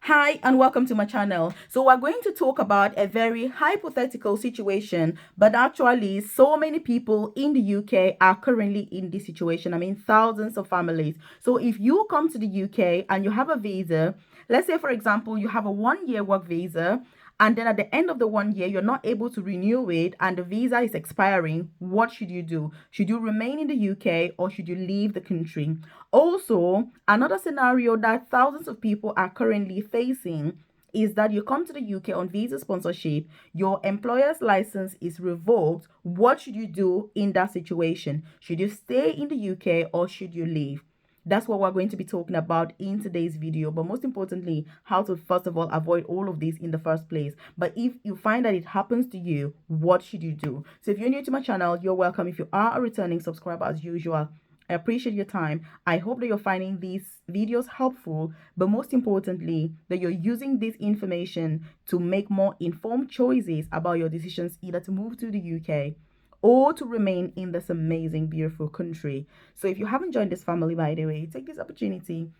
Hi and welcome to my channel. So we're going to talk about a very hypothetical situation, but actually so many people in the UK are currently in this situation. I mean, thousands of families. So if you come to the UK and you have a visa, let's say for example, you have a 1 year work visa, and then at the end of the 1 year you're not able to renew it and the visa is expiring, what should you do? Should you remain in the UK or should you leave the country? Also, another scenario that thousands of people are currently facing is that you come to the UK on visa sponsorship, your employer's license is revoked. What should you do in that situation? Should you stay in the UK or should you leave? That's what we're going to be talking about in today's video. But most importantly, how to first of all avoid all of this in the first place. But if you find that it happens to you, what should you do? So if you're new to my channel, you're welcome. If you are a returning subscriber as usual, I appreciate your time. I hope that you're finding these videos helpful, but most importantly, that you're using this information to make more informed choices about your decisions, either to move to the UK or to remain in this amazing, beautiful country. So if you haven't joined this family, by the way, take this opportunity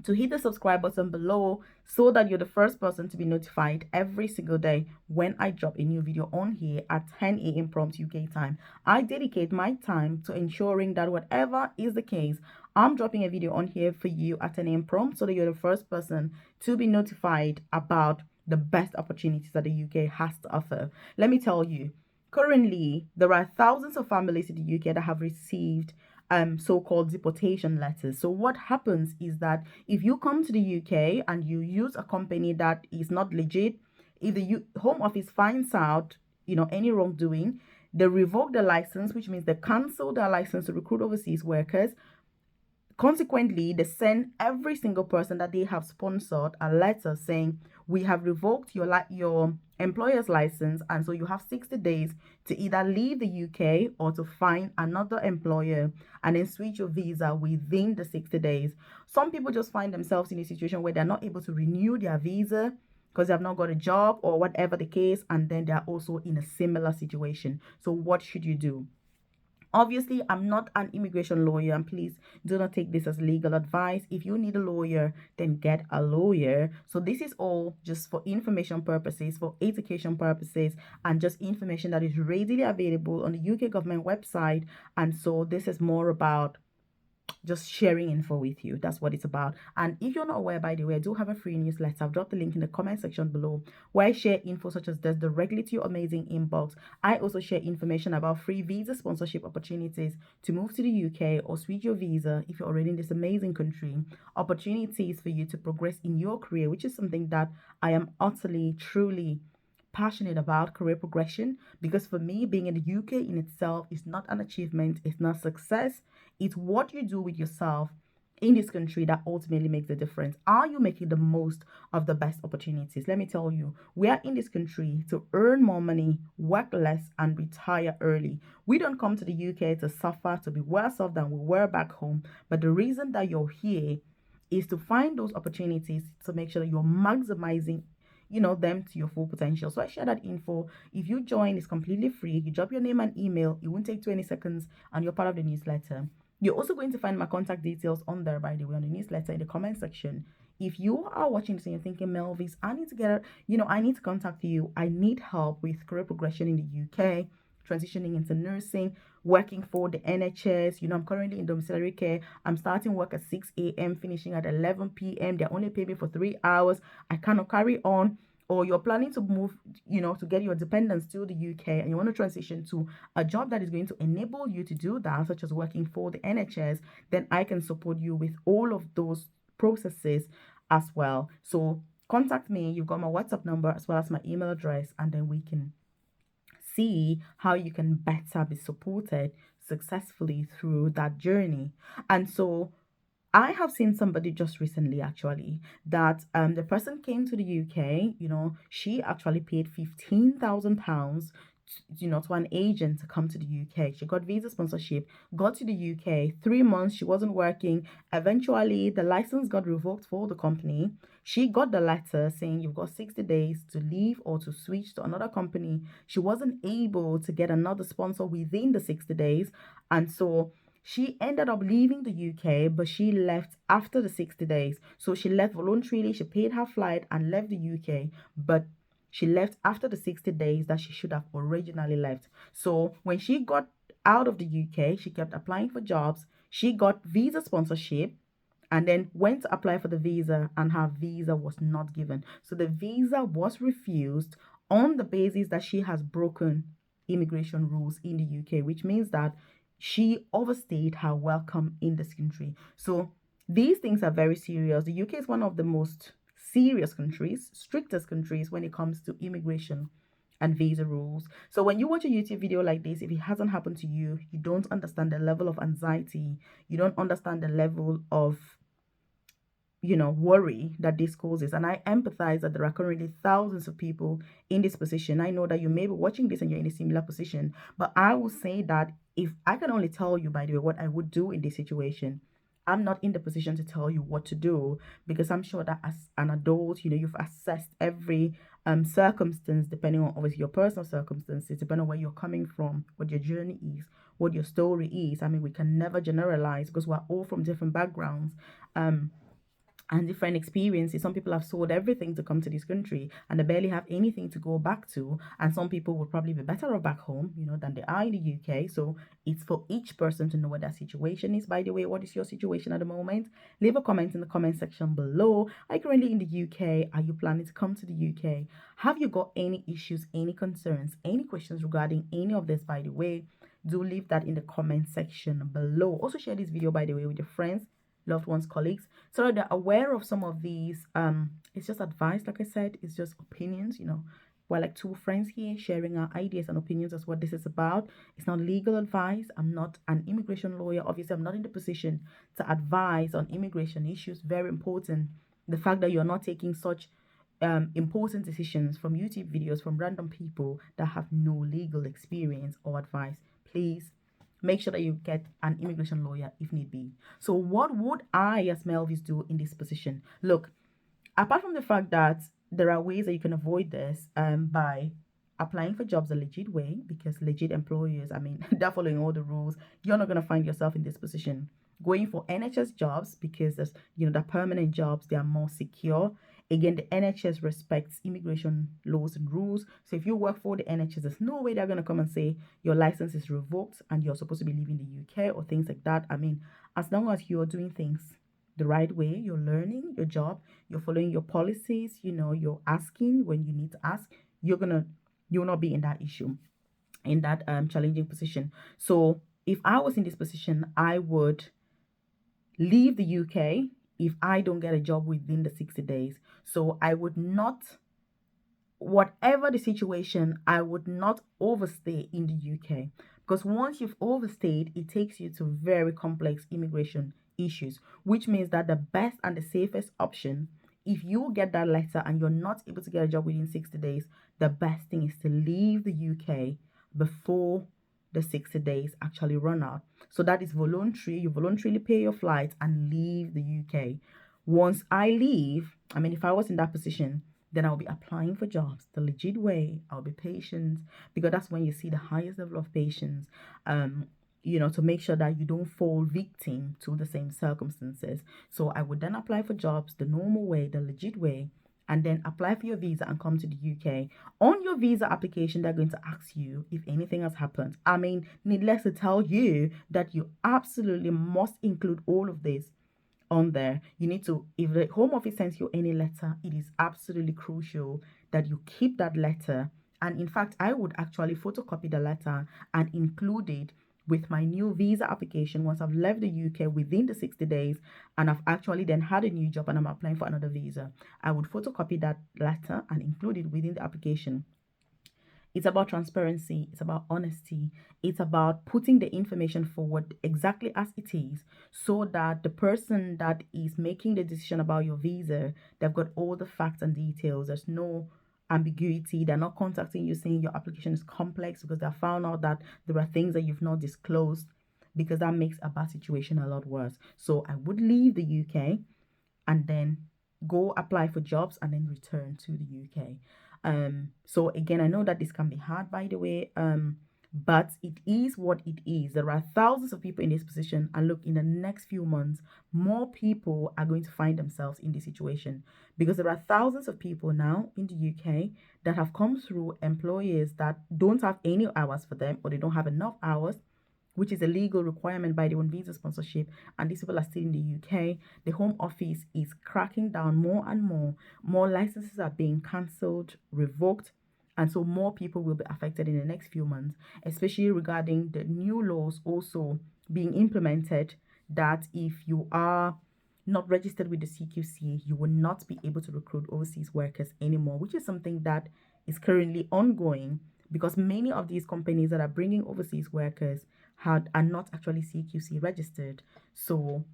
to hit the subscribe button below so that you're the first person to be notified every single day when I drop a new video on here at 10 a.m. prompt UK time. I dedicate my time to ensuring that whatever is the case, I'm dropping a video on here for you at 10 a.m. prompt so that you're the first person to be notified about the best opportunities that the UK has to offer. Let me tell you, currently there are thousands of families in the UK that have received so-called deportation letters. So what happens is that if you come to the UK and you use a company that is not legit, if the Home Office finds out, any wrongdoing, they revoke the license, which means they cancel their license to recruit overseas workers. Consequently, they send every single person that they have sponsored a letter saying, we have revoked your employer's license, and so you have 60 days to either leave the UK or to find another employer and then switch your visa within the 60 days. Some people just find themselves in a situation where they're not able to renew their visa because they have not got a job or whatever the case, and then they're also in a similar situation. So what should you do? Obviously, I'm not an immigration lawyer, and please do not take this as legal advice. If you need a lawyer, then get a lawyer. So this is all just for information purposes, for education purposes, and just information that is readily available on the UK government website. And so this is more about just sharing info with you. That's what it's about. And if you're not aware, by the way, I do have a free newsletter. I've dropped the link in the comment section below where I share info such as this directly to your amazing inbox. I also share information about free visa sponsorship opportunities to move to the UK or switch your visa if you're already in this amazing country, opportunities for you to progress in your career, which is something that I am utterly, truly passionate about, career progression, because for me, being in the UK in itself is not an achievement, it's not success, it's what you do with yourself in this country that ultimately makes a difference. Are you making the most of the best opportunities? Let me tell you, we are in this country to earn more money, work less, and retire early. We don't come to the UK to suffer, to be worse off than we were back home, but the reason that you're here is to find those opportunities to make sure that you're maximizing them to your full potential. So I share that info. If you join, it's completely free. You drop your name and email, it won't take 20 seconds, and you're part of the newsletter. You're also going to find my contact details on there, by the way, on the newsletter in the comment section. If you are watching this and you're thinking, Melvis, I need to I need to contact you, I need help with career progression in the UK, transitioning into nursing, working for the NHS. I'm currently in domiciliary care. I'm starting work at 6 a.m., finishing at 11 p.m. They're only paying me for 3 hours. I cannot carry on. Or you're planning to move, to get your dependents to the UK and you want to transition to a job that is going to enable you to do that, such as working for the NHS, then I can support you with all of those processes as well. So contact me. You've got my WhatsApp number as well as my email address, and then we can see how you can better be supported successfully through that journey. And so I have seen somebody just recently actually that the person came to the UK, she actually paid £15,000 to an agent to come to the UK. She got visa sponsorship, got to the UK, 3 months, she wasn't working. Eventually, the license got revoked for the company. She got the letter saying you've got 60 days to leave or to switch to another company. She wasn't able to get another sponsor within the 60 days. And so She ended up leaving the UK, but she left after the 60 days. So she left voluntarily, she paid her flight and left the UK, but she left after the 60 days that she should have originally left. So when she got out of the UK, she kept applying for jobs. She got visa sponsorship and then went to apply for the visa, and her visa was not given. So the visa was refused on the basis that she has broken immigration rules in the UK, which means that she overstayed her welcome in this country. So these things are very serious. The UK is one of the most serious countries, strictest countries when it comes to immigration and visa rules. So when you watch a YouTube video like this, if it hasn't happened to you, you don't understand the level of anxiety, you don't understand the level of worry that this causes. And I empathize that there are currently thousands of people in this position. I know that you may be watching this and you're in a similar position, but I will say that if I can only tell you, by the way, what I would do in this situation, I'm not in the position to tell you what to do, because I'm sure that as an adult, you've assessed every circumstance, depending on obviously your personal circumstances, depending on where you're coming from, what your journey is, what your story is. I mean, we can never generalize because we're all from different backgrounds. And different experiences. Some people have sold everything to come to this country and they barely have anything to go back to. And some people would probably be better off back home, than they are in the UK. So it's for each person to know what their situation is. By the way, what is your situation at the moment? Leave a comment in the comment section below. Are you currently in the UK? Are you planning to come to the UK? Have you got any issues, any concerns, any questions regarding any of this, by the way? Do leave that in the comment section below. Also share this video, by the way, with your friends, loved ones, colleagues, so that they're aware of some of these. It's just advice, like I said, it's just opinions. We're like two friends here sharing our ideas and opinions. That's what this is about. It's not legal advice. I'm not an immigration lawyer. Obviously, I'm not in the position to advise on immigration issues. Very important. The fact that you're not taking such important decisions from YouTube videos from random people that have no legal experience or advice. Please make sure that you get an immigration lawyer if need be. So what would I as Melvis do in this position? Look, apart from the fact that there are ways that you can avoid this by applying for jobs a legit way, because legit employers, I mean, they're following all the rules. You're not going to find yourself in this position. Going for NHS jobs, because there's, the permanent jobs, they are more secure. Again, the NHS respects immigration laws and rules. So if you work for the NHS, there's no way they're going to come and say your license is revoked and you're supposed to be leaving the UK or things like that. I mean, as long as you're doing things the right way, you're learning your job, you're following your policies, you're asking when you need to ask, you'll not be in that issue, in that challenging position. So if I was in this position, I would leave the UK if I don't get a job within the 60 days. So I would not, whatever the situation, I would not overstay in the UK, because once you've overstayed, it takes you to very complex immigration issues, which means that the best and the safest option, if you get that letter and you're not able to get a job within 60 days, the best thing is to leave the UK before the 60 days actually run out. So that is voluntary. You voluntarily pay your flight and leave the UK. Once I leave, I mean, if I was in that position, then I'll be applying for jobs the legit way. I'll be patient, because that's when you see the highest level of patience, to make sure that you don't fall victim to the same circumstances. So I would then apply for jobs the normal way, the legit way, and then apply for your visa and come to the UK. On your visa application, they're going to ask you if anything has happened. I mean, needless to tell you that you absolutely must include all of this on there. You need to, if the Home Office sends you any letter, it is absolutely crucial that you keep that letter. And in fact, I would actually photocopy the letter and include it with my new visa application once I've left the UK within the 60 days and I've actually then had a new job and I'm applying for another visa. I would photocopy that letter and include it within the application. It's about transparency, it's about honesty, it's about putting the information forward exactly as it is, so that the person that is making the decision about your visa, they've got all the facts and details. There's no ambiguity. They're not contacting you saying your application is complex because they found out that there are things that you've not disclosed, because that makes a bad situation a lot worse. So I would leave the UK and then go apply for jobs and then return to the UK. So again, I know that this can be hard, by the way. But it is what it is. There are thousands of people in this position, and look, in the next few months, more people are going to find themselves in this situation because there are thousands of people now in the UK that have come through employers that don't have any hours for them, or they don't have enough hours, which is a legal requirement by the own visa sponsorship, and these people are still in the UK. The Home Office is cracking down more and more. More licenses are being cancelled, revoked, and so more people will be affected in the next few months, especially regarding the new laws also being implemented that if you are not registered with the CQC, you will not be able to recruit overseas workers anymore, which is something that is currently ongoing because many of these companies that are bringing overseas workers are not actually CQC registered. So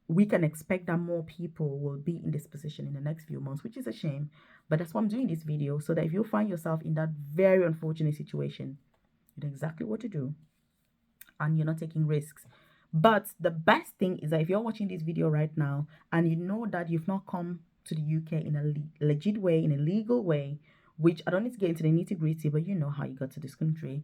we can expect that more people will be in this position in the next few months, which is a shame. But that's why I'm doing this video, so that if you find yourself in that very unfortunate situation, you know exactly what to do and you're not taking risks. But the best thing is that if you're watching this video right now and you know that you've not come to the UK in a legit way, in a legal way, which I don't need to get into the nitty gritty, but you know how you got to this country.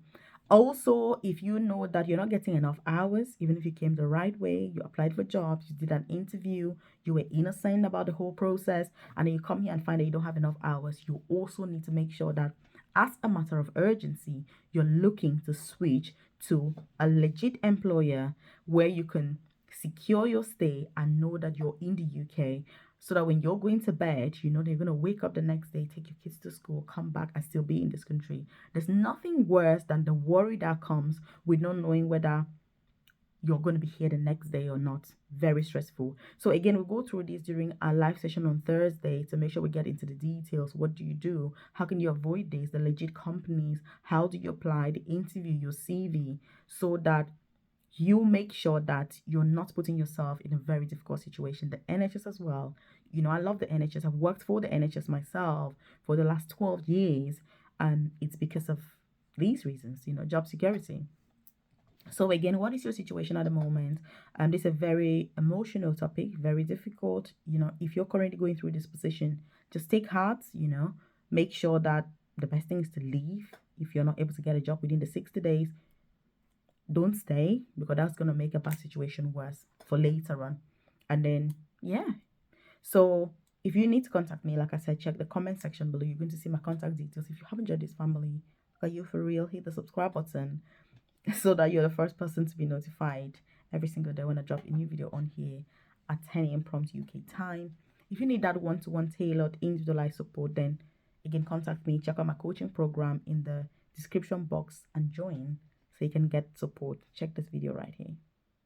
Also, if you know that you're not getting enough hours, even if you came the right way, you applied for jobs, you did an interview, you were innocent about the whole process, and then you come here and find that you don't have enough hours, you also need to make sure that as a matter of urgency, you're looking to switch to a legit employer where you can secure your stay and know that you're in the UK, so that when you're going to bed, you know that you're going to wake up the next day, take your kids to school, come back and still be in this country. There's nothing worse than the worry that comes with not knowing whether you're going to be here the next day or not. Very stressful. So again, we'll go through this during our live session on Thursday to make sure we get into the details. What do you do? How can you avoid this? The legit companies, how do you apply, the interview, your CV, so that you make sure that you're not putting yourself in a very difficult situation. The NHS as well. You know, I love the NHS. I've worked for the NHS myself for the last 12 years, and it's because of these reasons, you know, job security. So again, what is your situation at the moment? This is a very emotional topic, very difficult. You know, if you're currently going through this position, just take heart, you know, make sure that the best thing is to leave. If you're not able to get a job within the 60 days, don't stay, because that's going to make a bad situation worse for later on. And then, yeah. So if you need to contact me, like I said, check the comment section below. You're going to see my contact details. If you haven't joined this family, are you for real? Hit the subscribe button so that you're the first person to be notified every single day when I drop a new video on here at 10 a.m. prompt UK time. If you need that one-to-one tailored individualized support, then again, contact me. Check out my coaching program in the description box and join so you can get support. Check this video right here.